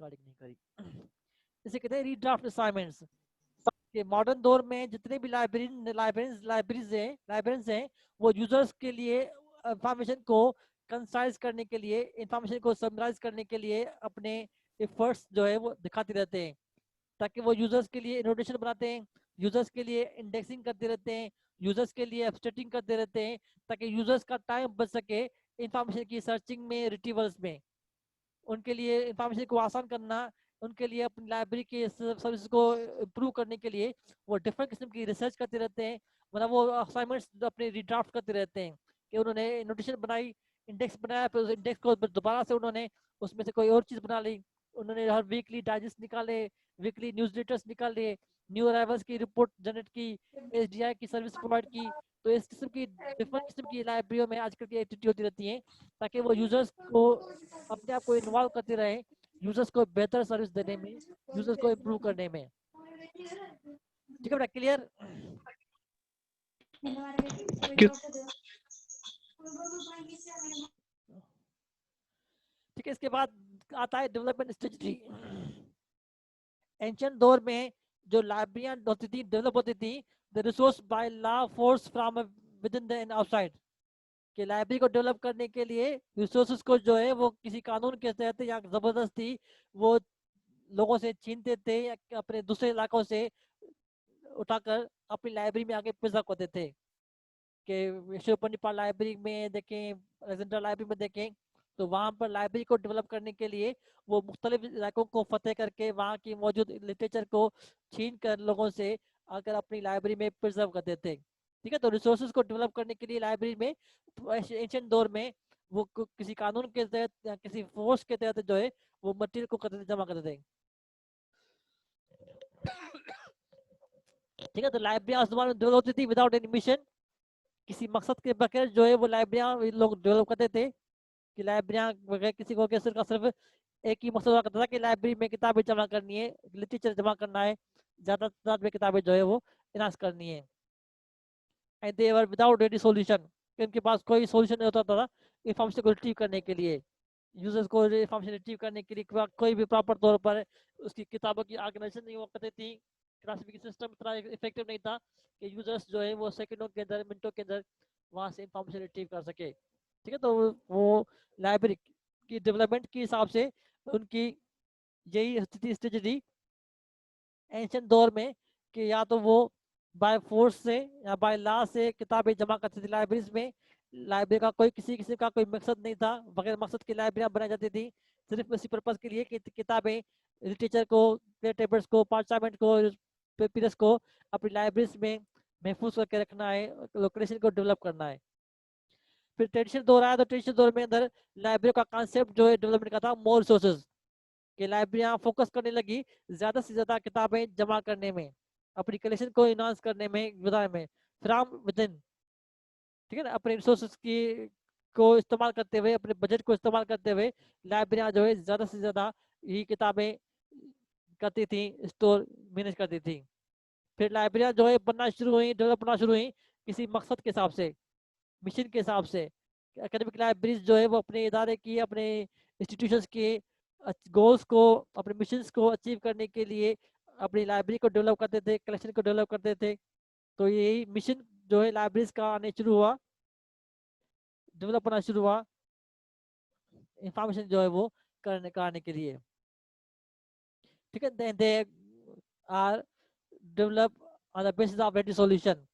Recording नहीं करी। इसे कहते हैं रीड्राफ्ट असाइनमेंट्स। कि मॉडर्न दौर में जितने भी लाइब्रेरीज हैं वो यूजर्स के लिए इंफॉर्मेशन को कंसाइज करने के लिए, इंफॉर्मेशन को समराइज करने के लिए अपने एफर्ट्स जो है वो दिखाते रहते हैं, ताकि वो यूजर्स के लिए नोटेशन बनाते हैं, यूजर्स के लिए इंडेक्सिंग करते रहते हैं, यूजर्स के लिए एब्स्ट्रैक्टिंग करते रहते हैं, ताकि यूजर्स का टाइम बच सके इंफॉर्मेशन की सर्चिंग में, रिट्रीवल्स में। उनके लिए इंफॉर्मेशन को आसान करना, उनके लिए अपनी लाइब्रेरी के सर्विस को इम्प्रूव करने के लिए वो डिफरेंट किस्म की रिसर्च करते रहते हैं। मतलब वो असाइनमेंट्स अपने रिड्राफ्ट करते रहते हैं कि उन्होंने नोटेशन बनाई, इंडेक्स बनाया, फिर उस इंडेक्स को दोबारा से उन्होंने उसमें से कोई और चीज़ बना ली। उन्होंने हर वीकली डाइजेस्ट निकाले, वीकली न्यूज लेटर्स निकाले, न्यू अराइवल्स की रिपोर्ट जनरेट की, एसडीआई की सर्विस प्रोवाइड की। तो इस किस्म की डिफरेंट किस्म की लाइब्रेरियों में आजकल की एक्टिविटी होती रहती है, ताकि वो यूजर्स को अपने आप को इन्वॉल्व करते रहे, यूजर्स को बेहतर सर्विस देने में, यूजर्स को इम्प्रूव करने में। ठीक है बेटा, क्लियर? ठीक है, इसके बाद आता है डेवलपमेंट स्ट्रेटजी। एंशिएंट दौर में जो लाइब्रेरियां होती थी, डेवलप होती थी, the resource by law force from with in the end outside. कि लाइब्रेरी को डेवलप करने के लिए रिसोर्सेज को जो है वो किसी कानून के तहत या जबरदस्ती वो लोगों से छीनते थे या अपने दूसरे इलाकों से उठाकर अपनी लाइब्रेरी में आके प्रिजर्व करते थे। कि शिवपनिपाल लाइब्रेरी में देखें, अलेक्जेंड्रा लाइब्रेरी में देखें, तो वहाँ पर लाइब्रेरी को डेवलप करने के लिए वो मुख्तलिफ इलाकों को फतेह करके वहाँ की मौजूद लिटरेचर को छीन कर लोगों से आकर अपनी लाइब्रेरी में प्रिजर्व करते थे। ठीक है, तो रिसोर्सेज को डेवलप करने के लिए लाइब्रेरी में एंशिएंट दौर में वो किसी कानून के तहत या किसी फोर्स के तहत जो है वो मटेरियल को जमा करते थे। ठीक है, तो लाइब्रेरी आसमान में डेवलप होती थी विदाउट एनी मिशन, किसी मकसद के बगैर जो है वो लाइब्रेरियां लोग डेवलप करते थे। कि लाइब्रेरियां बगैर किसी को सिर्फ का सिर्फ एक ही मकसद हुआ करता था कि लाइब्रेरी में किताबें जमा करनी है, लिटरेचर जमा करना है, ज़्यादा से ज़्यादा में किताबें जो है वो इनास करनी है। And they were without any solution, इनके पास कोई सॉल्यूशन नहीं होता था इन्फॉर्मेशन को रिट्रीव करने के लिए, यूजर्स को इन्फॉर्मेशन रिट्रीव करने के लिए कोई भी प्रॉपर तौर पर उसकी किताबों की ऑर्गेनाइजेशन नहीं हुआ करती थी। क्लासिफिकेशन सिस्टम इतना इफेक्टिव नहीं था कि यूजर्स जो है वो सेकंडों के अंदर, मिनटों के अंदर वहाँ से इन्फॉर्मेशन रिट्रीव कर सके। ठीक है, तो वो लाइब्रेरी की डेवलपमेंट के हिसाब से उनकी यही स्थिति स्ट्रेटजी एंशिएंट दौर में कि या तो वो बाय फोर्स से या बाय लॉ से किताबें जमा करती थी लाइब्रेरीज में। लाइब्रेरी का कोई किसी किसी का कोई मकसद नहीं था, बगैर मकसद की लाइब्रेरियां बनाई जाती थी सिर्फ इसी पर्पज के लिए कि किताबें, लिटरेचर को, टेबल्स को, पार्चामेंट को, पेपर्स को अपनी लाइब्रेरीज में महफूज करके रखना है, लोकेशन को डेवलप करना है। फिर ट्रेडिशनल दौर आया, तो ट्रेडिशनल दौर में अंदर लाइब्रेरी का कॉन्सेप्ट जो है डेवलपमेंट का था मोर रिसोर्सेज। कि लाइब्रेरियां फोकस करने लगी ज्यादा से ज्यादा किताबें जमा करने में, अपनी कलेक्शन को इनहांस करने में, बढ़ाने में, फ्रॉम विद इन। ठीक है ना, अपने रिसोर्सेज की को इस्तेमाल करते हुए, अपने बजट को इस्तेमाल करते हुए लाइब्रेरियां जो है ज्यादा से ज्यादा ये किताबें करती थी, स्टोर मैनेज करती थी। फिर लाइब्रेरियां जो है बनना शुरू हुई, डेवलप होना शुरू हुई किसी मकसद के हिसाब से, मिशन के हिसाब से। एकेडमिक लाइब्रेरीज जो है वो अपने इदारे की, अपने इंस्टीट्यूशंस के गोल्स को, अपने मिशंस को अचीव करने के लिए अपनी लाइब्रेरी को डेवलप करते थे, कलेक्शन को डेवलप करते थे। तो यही मिशन जो है लाइब्रेरीज का आने शुरू हुआ, डेवलप होना शुरू हुआ इंफॉर्मेशन जो है वो करने के लिए। ठीक है, they are develop on the basis of ready solution.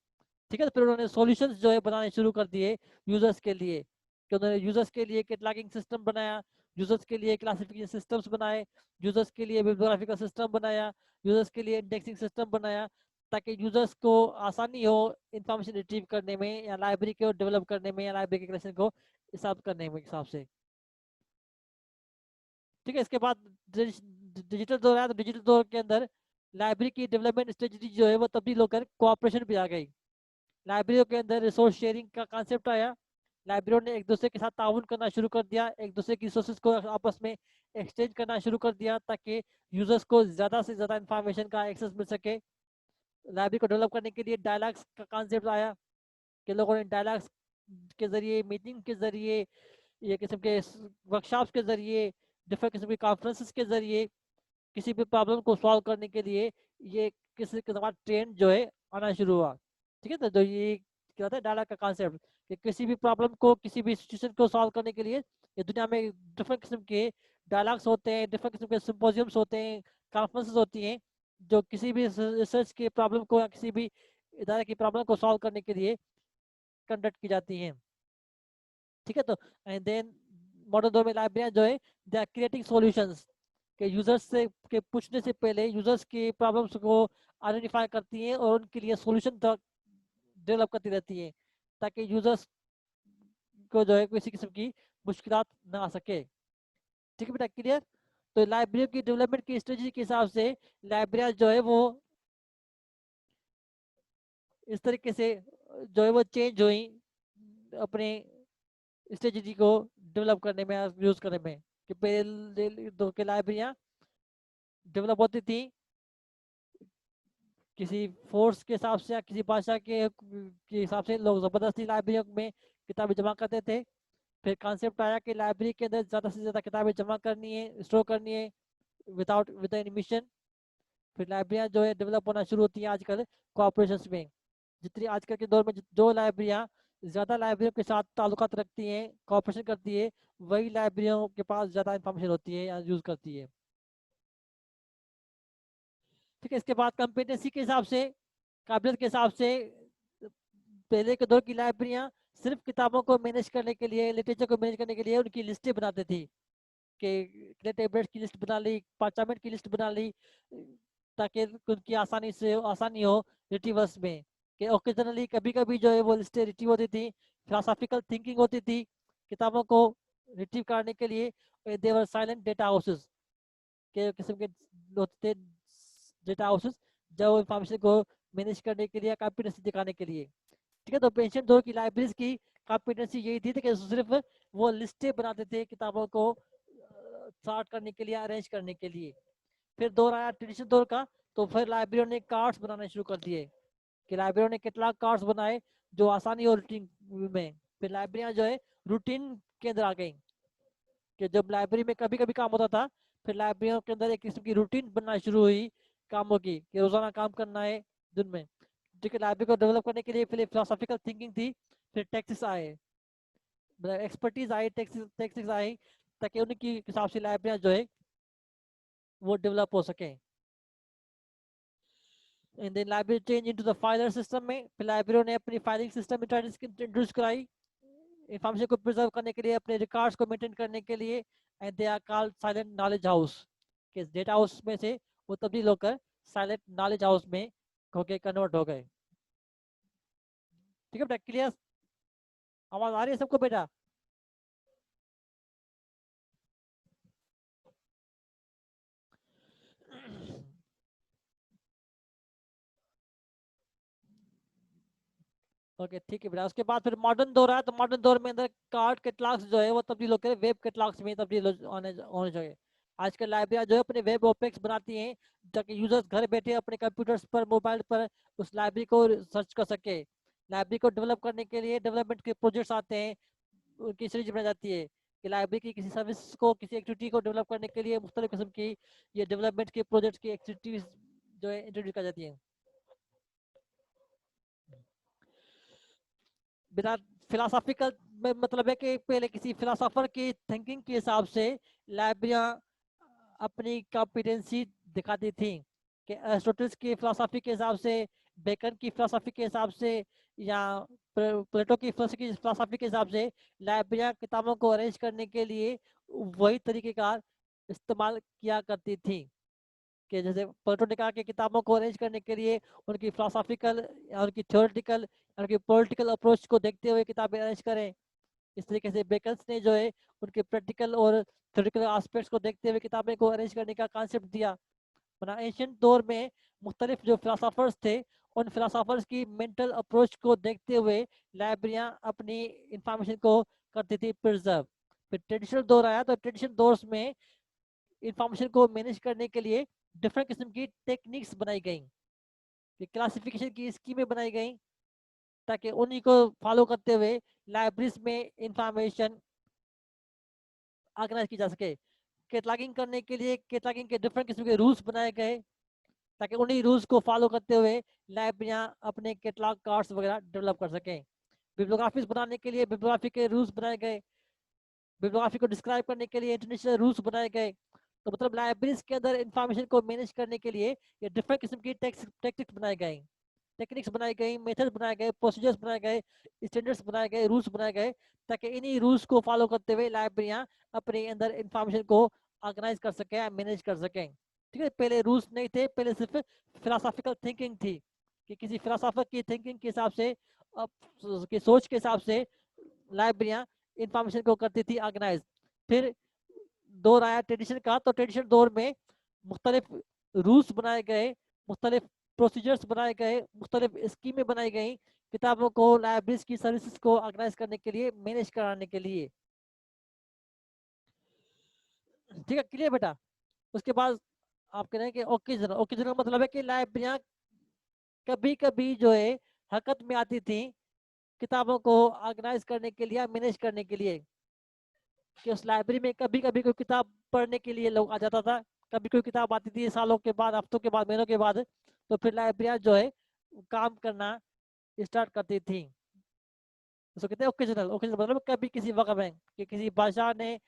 ठीक है, तो फिर उन्होंने सॉल्यूशंस जो है बनाने शुरू कर दिए यूजर्स के लिए। कि उन्होंने यूजर्स के लिए कैटलॉगिंग सिस्टम बनाया, यूजर्स के लिए क्लासिफिकेशन सिस्टम्स बनाए, यूजर्स के लिए बिब्लियोग्राफिकल सिस्टम बनाया, यूजर्स के लिए इंडेक्सिंग सिस्टम बनाया, ताकि यूजर्स को आसानी हो इंफॉर्मेशन रिट्रीव करने में, या लाइब्रेरी को डेवलप करने में, या लाइब्रेरी के कलेक्शन को हिसाब करने में हिसाब से। ठीक है, इसके बाद डिजिटल दौर आया, तो डिजिटल दौर के अंदर लाइब्रेरी की डेवलपमेंट स्ट्रेटजी जो है वो तब्दील होकर कोऑपरेशन भी आ गई। लाइब्रेरियों के अंदर रिसोर्स शेयरिंग का कॉन्सेप्ट आया, लाइब्रेरियों ने एक दूसरे के साथ ताउन करना शुरू कर दिया, एक दूसरे की रिसोर्सेज को आपस में एक्सचेंज करना शुरू कर दिया, ताकि यूजर्स को ज़्यादा से ज़्यादा इंफॉर्मेशन का एक्सेस मिल सके। लाइब्रेरी को डेवलप करने के लिए डायलॉग्स का कॉन्सेप्ट आया कि लोगों ने डायलॉग्स के ज़रिए, मीटिंग के ज़रिए, ये किस्म के वर्कशॉप्स के ज़रिए, डिफरेंट किस्म के कॉन्फ्रेंसेस के जरिए किसी भी प्रॉब्लम को सॉल्व करने के लिए ये किसी के बाद ट्रेंड जो है आना शुरू हुआ। ठीक है, तो ये क्या होता है डायलॉग का कॉन्सेप्ट, कि किसी भी प्रॉब्लम को किसी भी सिचुएशन को सॉल्व करने के लिए ये दुनिया में डिफरेंट किस्म के डायलॉग्स होते हैं, डिफरेंट किस्म के सिम्पोजियम्स होते हैं, कॉन्फ्रेंसेस होती हैं, जो किसी भी रिसर्च के प्रॉब्लम को या किसी भी इदारे की प्रॉब्लम को सॉल्व करने के लिए कंडक्ट की जाती हैं। ठीक है, तो एंड देन मॉडर्न दौर में लाइब्रेरियां जो है दे आर क्रिएटिंग सॉल्यूशंस, के यूजर्स से के पूछने से पहले यूजर्स की प्रॉब्लम्स को आइडेंटिफाई करती हैं और उनके लिए सॉल्यूशन डेवलप करती रहती है, ताकि यूजर्स को जो है किसी किस्म की मुश्किलात ना आ सके। ठीक है बेटा, क्लियर? तो लाइब्रेरी की डेवलपमेंट की स्ट्रेटजी के हिसाब से लाइब्रेरियां जो है वो इस तरीके से जो है वो चेंज हुई अपने स्ट्रेटजी को डेवलप करने में, यूज करने में। कि पहले दो के लाइब्रेरियां डेवलप होती थी किसी फोर्स के हिसाब से या किसी भाषा के हिसाब से, लोग जबरदस्ती लाइब्रेरियों में किताबें जमा करते थे। फिर कॉन्सेप्ट आया कि लाइब्रेरी के अंदर ज़्यादा से ज़्यादा किताबें जमा करनी है, स्टोर करनी है विद एनी मिशन। फिर लाइब्रेरियाँ जो है डेवलप होना शुरू होती हैं आजकल कोऑपरेशंस में। जितनी आजकल के दौर में जो लाइब्रेरियाँ ज़्यादा लाइब्रेरियों के साथ ताल्लुकात रखती हैं, कोऑपरेशन करती है, वही लाइब्रेरियों के पास ज़्यादा इंफॉर्मेशन होती है या यूज़ करती है। ठीक है, इसके बाद कंपिटेंसी के हिसाब से, काबिलियत के हिसाब से, पहले के दौर की लाइब्रेरियाँ सिर्फ किताबों को मैनेज करने के लिए, लिटरेचर को मैनेज करने के लिए उनकी लिस्टें बनाते थी, कि टेबलेट की लिस्ट बना ली, पार्चामेंट की लिस्ट बना ली, ताकि उनकी आसानी हो रिट्रीवर्स में। कि ओकेजनली कभी कभी जो है वो लिस्टें रिट्रीव होती थी, फिलोसॉफिकल थिंकिंग होती थी किताबों को रिट्रीव करने के लिए। देवर साइलेंट डेटा हाउसेस के किस्म के होते थे, डेटा हाउसेस जो इंफॉर्मेशन को मैनेज करने के लिए, कॉम्पिटेंसी दिखाने के लिए। ठीक है, तो पेंशन दौर की लाइब्रेरीज की कॉम्पिटेंसी यही थी कि सिर्फ वो लिस्टें बनाते थे किताबों को सॉर्ट करने के लिए, अरेंज करने के लिए। फिर दौर आया ट्रेडिशनल दौर का, तो फिर लाइब्रेरियों ने कार्ड्स बनाने शुरू कर दिए, कि लाइब्रेरियों ने कैटलॉग कार्ड्स बनाए जो आसानी और रूटीन में। फिर लाइब्रेरियां जो है रूटीन के अंदर आ गई, कि जब लाइब्रेरी में कभी कभी काम होता था, फिर लाइब्रेरियों के अंदर एक किस्म की रूटीन बनना शुरू हुई कामों की, कि रोजाना काम करना है दिन में। ठीक है, लाइब्रेरी को डेवलप करने के लिए फिर फिलोसॉफिकल थिंकिंग थी, फिर टेक्स्ट आए, मतलब एक्सपर्टीज आई, टेक्स्ट आई, ताकि उनकी हिसाब से लाइब्रेरियां जो है वो डेवलप हो सके। And then library change into the filer system में, फिर लाइब्रेरियों ने अपनी फाइलिंग सिस्टम इंट्रोड्यूस कराई इंफॉर्मेशन को प्रिजर्व करने के लिए, अपने रिकॉर्ड्स को मेंटेन करने के लिए। And they are called silent knowledge house, के डेटा हाउस में से वो तब्दील होकर साइलेंट नॉलेज हाउस में होके कन्वर्ट हो गए। ठीक है बेटा, क्लियर? आवाज आ रही है सबको बेटा? ओके ठीक है बेटा। उसके बाद फिर मॉडर्न दौर आया, तो मॉडर्न दौर में अंदर कार्ड कैटलॉग्स जो है वो तब्दील होकर वेब कैटलॉग्स में तब्दील होने चाहिए। आजकल लाइब्रेरियां जो है अपने वेब ओपेक्स बनाती हैं, ताकि यूजर्स घर बैठे अपने कंप्यूटर्स पर, मोबाइल पर उस लाइब्रेरी को सर्च कर सके। लाइब्रेरी को डेवलप करने के लिए डेवलपमेंट के प्रोजेक्ट्स आते हैं, उनकी सीरीज बनाई जाती है, कि लाइब्रेरी की किसी सर्विस को, किसी एक्टिविटी को डेवलप करने के लिए मुख्तलिफ किस्म की ये डेवलपमेंट के प्रोजेक्ट्स की एक्टिविटीज जो है इंट्रोड्यूस कर जाती हैं। बिना फिलोसॉफिकल में मतलब है कि पहले किसी फिलोसोफर की थिंकिंग के हिसाब से लाइब्रेरियां अपनी कॉम्पिटेंसी दिखाती थी, कि एरिस्टोटल की फिलोसॉफी के हिसाब से, बेकन की फिलोसॉफी के हिसाब से, या प्लेटो की फिलोसॉफी के हिसाब से लाइब्रेरियां किताबों को अरेंज करने के लिए वही तरीक़ेकार इस्तेमाल किया करती थी। कि जैसे प्लेटो ने कहा कि किताबों को अरेंज करने के लिए उनकी फिलोसॉफिकल या उनकी थ्योरेटिकल, उनकी पॉलिटिकल अप्रोच को देखते हुए किताबें अरेंज करें। इस तरीके से बेकन्स ने जो है उनके प्रैक्टिकल और थ्योरेटिकल एस्पेक्ट्स को देखते हुए किताबें को अरेंज करने का कॉन्सेप्ट दिया। वरना एशियन दौर में मुख्तलिफ जो फिलोसोफर्स थे, उन फिलोसोफर्स की मेंटल अप्रोच को देखते हुए लाइब्रेरियां अपनी इंफॉर्मेशन को करती थी प्रिजर्व। फिर ट्रेडिशनल दौर आया, तो ट्रेडिशनल दौर में इंफॉर्मेशन को मैनेज करने के लिए डिफरेंट किस्म की टेक्निक्स बनाई गई, क्लासिफिकेशन की स्कीमें बनाई गई, ताकि उन्हीं को फॉलो करते हुए लाइब्रेरीज में इंफॉर्मेशन ऑर्गेनाइज की जा सके। कैटलॉगिंग करने के लिए कैटलॉगिंग के डिफरेंट किस्म के रूल्स बनाए गए, ताकि उन्हीं रूल्स को फॉलो करते हुए लाइब्रेरियां अपने कैटलॉग कार्ड्स वगैरह डेवलप कर सकें। बिब्लियोग्राफीज बनाने के लिए बिब्लियोग्राफी के रूल्स बनाए गए, बिब्लियोग्राफी को डिस्क्राइब करने के लिए इंटरनेशनल रूल्स बनाए गए। तो मतलब लाइब्रेरीज के अंदर इंफॉर्मेशन को मैनेज करने के लिए ये डिफरेंट किस्म की टेक्निक्स बनाई गई, मेथड्स बनाए गए, प्रोसीजर्स बनाए गए, स्टैंडर्ड्स बनाए गए, रूल्स बनाए गए, ताकि इन्हीं रूल्स को फॉलो करते हुए लाइब्रेरियां अपने अंदर इंफॉर्मेशन को ऑर्गेनाइज कर सकें, मैनेज कर सकें। ठीक है, पहले रूल्स नहीं थे, पहले सिर्फ फिलोसॉफिकल थिंकिंग थी कि किसी फिलोसॉफर की थिंकिंग के हिसाब से, की सोच के हिसाब से लाइब्रेरियां इंफॉर्मेशन को करती थी ऑर्गेनाइज। फिर दौर आया ट्रेडिशन का, तो ट्रेडिशन दौर में मुख्तलिफ रूल्स बनाए गए, मुख्तलिफ प्रोसीजर्स बनाए गए, मुख्तलिफ स्कीमें बनाई गई किताबों को, लाइब्रेरीज की सर्विसेज को ऑर्गेनाइज करने के लिए, मैनेज कराने के लिए। ठीक है, क्लियर बेटा? उसके बाद आप कह रहे हैं कि ओकेजनल, ओकेजनल मतलब है कि लाइब्रेरियां कभी कभी जो है हरकत में आती थी किताबों को ऑर्गेनाइज करने के लिए, मैनेज करने के लिए, कि उस लाइब्रेरी में कभी कभी कोई किताब पढ़ने के लिए लोग आ जाता था, कभी कोई किताब आती थी सालों के बाद, हफ्तों के बाद, महीनों के बाद, तो फिर लाइब्रेरियां जो है काम करना स्टार्ट करती थी। उसको कहते हैं ओकेजनल। ओकेजनल मतलब कभी किसी वक्त में कि किसी बादशाह ने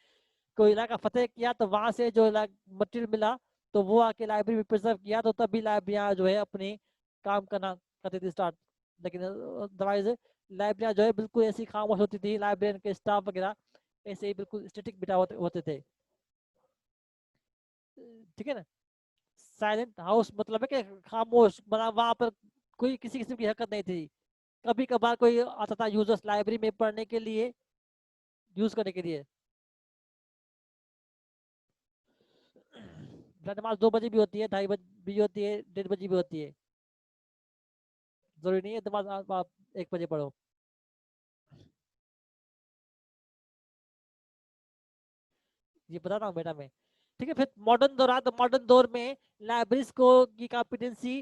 कोई इलाका फतेह किया, तो वहां से जो मटेरियल मिला तो वो आके लाइब्रेरी में प्रिजर्व किया, तो तभी लाइब्रेरियां जो है अपनी काम करना करती थी स्टार्ट। लेकिन अदरवाइज लाइब्रेरियां जो है बिल्कुल ऐसी खामोश होती थी, लाइब्रेरियन के स्टाफ वगैरह ऐसे ही बिल्कुल स्टेटिक बिठा होते थे। ठीक है ना? साइलेंट हाउस मतलब है कि खामोश, मतलब वहां पर कोई किसी किस्म की हरकत नहीं थी। कभी कभार कोई आता था यूजर्स लाइब्रेरी में पढ़ने के लिए, यूज करने के लिए। नमाज 2 बजे भी होती है, 2:30 भी होती है, 1:30 बजे भी होती है, जरूरी नहीं है नमाज आप 1 बजे पढ़ो। ये बता रहा हूँ बेटा मैं। ठीक है, फिर मॉडर्न दौर आता, मॉडर्न दौर में लाइब्रेरीज को की कॉम्पिटेंसी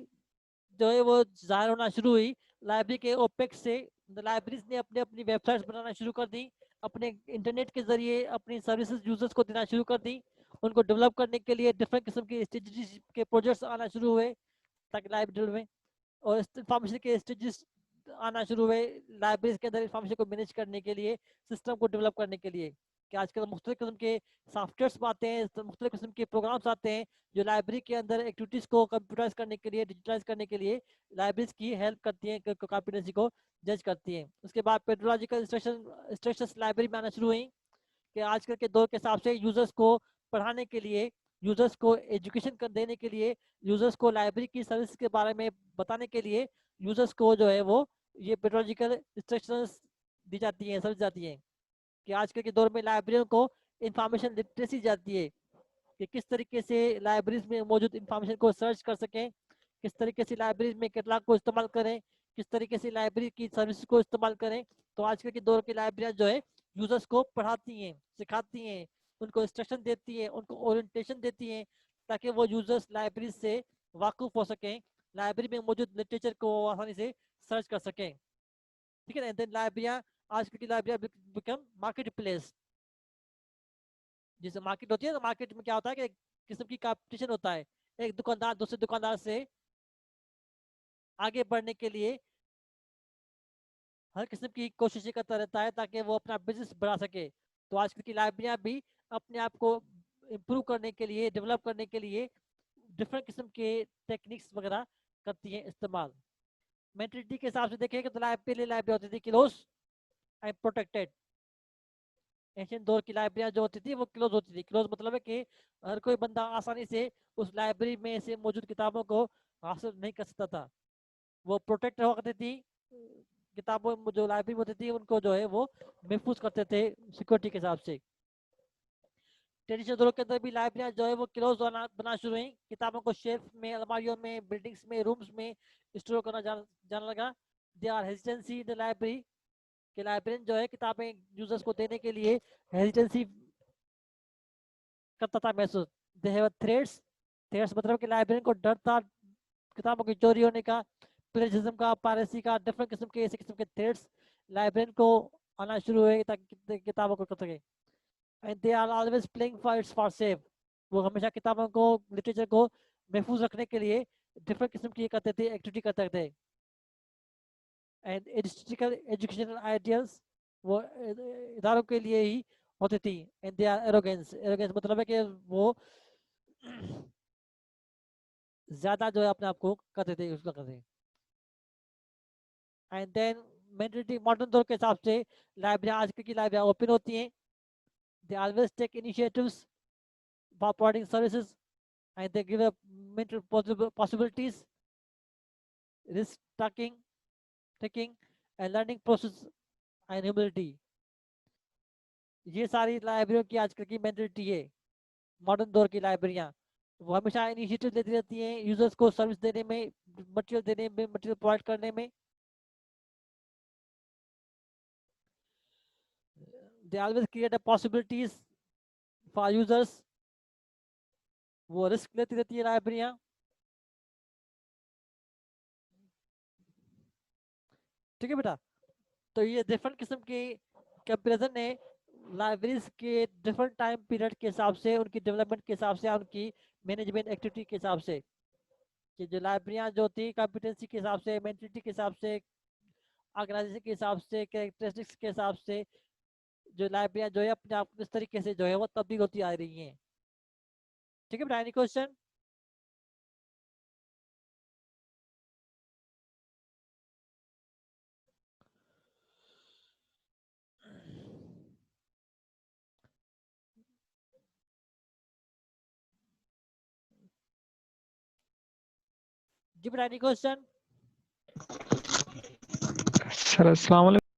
जो है वो जाहिर होना शुरू हुई लाइब्रेरी के ओपेक्स से। लाइब्रेरीज ने अपने अपनी वेबसाइट्स बनाना शुरू कर दी, अपने इंटरनेट के जरिए अपनी सर्विसेज यूजर्स को देना शुरू कर दी। उनको डेवलप करने के लिए डिफरेंट किस्म के स्ट्रेटजीज के प्रोजेक्ट्स आना शुरू हुए, ताकि लाइब्रेरी में और इंफॉर्मेशन के स्टेजेस आना शुरू हुए लाइब्रेरीज के अंदर इंफॉर्मेशन को मैनेज करने के लिए, सिस्टम को डेवलप करने के लिए। कि आजकल मुख्तलिफ किस्म के सॉफ्टवेयर्स आते हैं, मुख्तलिफ किस्म के प्रोग्राम्स आते हैं जो लाइब्रेरी के अंदर एक्टिविटीज़ को कंप्यूटराइज करने के लिए, डिजिटलाइज करने के लिए लाइब्रेरीज की हेल्प करती हैं, कॉम्पिटेंसी को जज करती हैं। उसके बाद पेडोलॉजिकल इंस्ट्रक्शंस लाइब्रेरी में आना शुरू हुई कि आजकल के दौर के हिसाब से यूजर्स को पढ़ाने के लिए, यूजर्स को एजुकेशन कर देने के लिए, यूजर्स को लाइब्रेरी की सर्विस के बारे में बताने के लिए यूजर्स को जो है वो ये पेडोलॉजिकल इंस्ट्रक्शंस दी जाती हैं, सर्विस जाती हैं। कि आजकल के दौर में लाइब्रेरियों को इंफॉर्मेशन लिटरेसी जाती है कि किस तरीके से लाइब्रेरीज में मौजूद इंफॉर्मेशन को सर्च कर सकें, किस तरीके से लाइब्रेरीज में कैटलॉग को इस्तेमाल करें, किस तरीके से लाइब्रेरी की सर्विस को इस्तेमाल करें। तो आजकल के दौर की लाइब्रेरियां जो है यूजर्स को पढ़ाती हैं, सिखाती हैं, उनको इंस्ट्रक्शन देती हैं, उनको ओरिएंटेशन देती हैं, ताकि वो यूजर्स लाइब्रेरी से वाकिफ हो सकें, लाइब्रेरी में मौजूद लिटरेचर को आसानी से सर्च कर सकें। ठीक है ना? देन लाइब्रेरियां, आजकल की लाइब्रेरियां बिकम मार्केट प्लेस। जैसे मार्केट होती है, तो मार्केट में क्या होता है कि किस्म की कंपटीशन होता है, एक दुकानदार दूसरे दुकानदार से आगे बढ़ने के लिए हर किस्म की कोशिशें करता रहता है ताकि वो अपना बिजनेस बढ़ा सके। तो आजकल की लाइब्रेरियां भी अपने आप को इम्प्रूव करने के लिए, डेवलप करने के लिए डिफरेंट किस्म के टेक्निक्स वगैरह करती हैं इस्तेमाल। मेंटेलिटी के हिसाब से देखेंगे तो पहले लाइब्रेरी होती थी क्लोज एंड प्रोटेक्टेड। एशियन दौर की लाइब्रेरियां जो होती थी वो क्लोज होती थी। क्लोज मतलब है कि हर कोई बंदा आसानी से उस लाइब्रेरी में से मौजूद किताबों को हासिल नहीं कर सकता था। वो प्रोटेक्ट हुआ करती थी, किताबों जो लाइब्रेरी में होती थी उनको जो है वो महफूज करते थे सिक्योरिटी के हिसाब से। ट्रेडिशनल दौर के अंदर भी लाइब्रेरियां जो है वो क्लोज बना शुरू हुई, किताबों को शेल्फ में, अलमारियों में, बिल्डिंग्स में, रूम्स में स्टोर करना जाने लगा। They are hesitancy in the library, कि लाइब्रेरियन जो है किताबें यूजर्स को देने के लिए हेजिटेंसी करता था महसूस। दे हैव थ्रेड्स, थ्रेड्स मतलब कि लाइब्रेरियन को डर था किताबों की चोरी होने का, प्लेजरिज्म का, पायरेसी का, डिफरेंट किस्म के ऐसे किस्म के थ्रेड्स लाइब्रेरियन को आना शुरू हुए ताकि किताबों को कर सके। And they are always playing for its for safe, वो हमेशा किताबों को, लिटरेचर को महफूज रखने के लिए डिफरेंट किस्म की करते थे, एक्टिविटी करते थे। एंड इंस्टीट्यूशनल एजुकेशनल आइडियल्स वो इदारों के लिए ही होती थी। And they are arrogance, arrogance मतलब है कि वो ज्यादा जो है अपने आप को करते थे, उसका करते थे। एंड देन मेंटलिटी मॉडर्न दौर के हिसाब से लाइब्रेरी, आजकल की लाइब्रेरी ओपन होती हैं, they always take initiatives for providing services and they give mental possibilities, risk taking and learning process and humility। ये सारी लाइब्रेरियों की आजकल की मेंटलिटी है, मॉडर्न दौर की लाइब्रेरियाँ। वो हमेशा इनिशिएटिव लेती रहती हैं यूजर्स को सर्विस देने में, मटेरियल देने में, मटेरियल प्रोवाइड करने में। They always create possibilities for users, वो रिस्क लेती रहती है लाइब्रेरियाँ। ठीक है बेटा, तो ये डिफरेंट किस्म की कंपेरिजन है लाइब्रेरीज के डिफरेंट टाइम पीरियड के हिसाब से, उनकी डेवलपमेंट के हिसाब से, उनकी मैनेजमेंट एक्टिविटी के हिसाब से, कि जो लाइब्रेरियाँ जो थी कॉम्पिटेंसी के हिसाब से, मेंटलिटी के हिसाब से, ऑर्गेनाइजेशन के हिसाब से, कैरेक्टरिस्टिक्स के हिसाब से, जो लाइब्रेरियाँ जो है अपने आप इस तरीके से जो है वो तब्दील होती आ रही हैं। ठीक है बेटा, एनी क्वेश्चन? जी बेटा, एनी क्वेश्चन? सर अस्सलाम वालेकुम।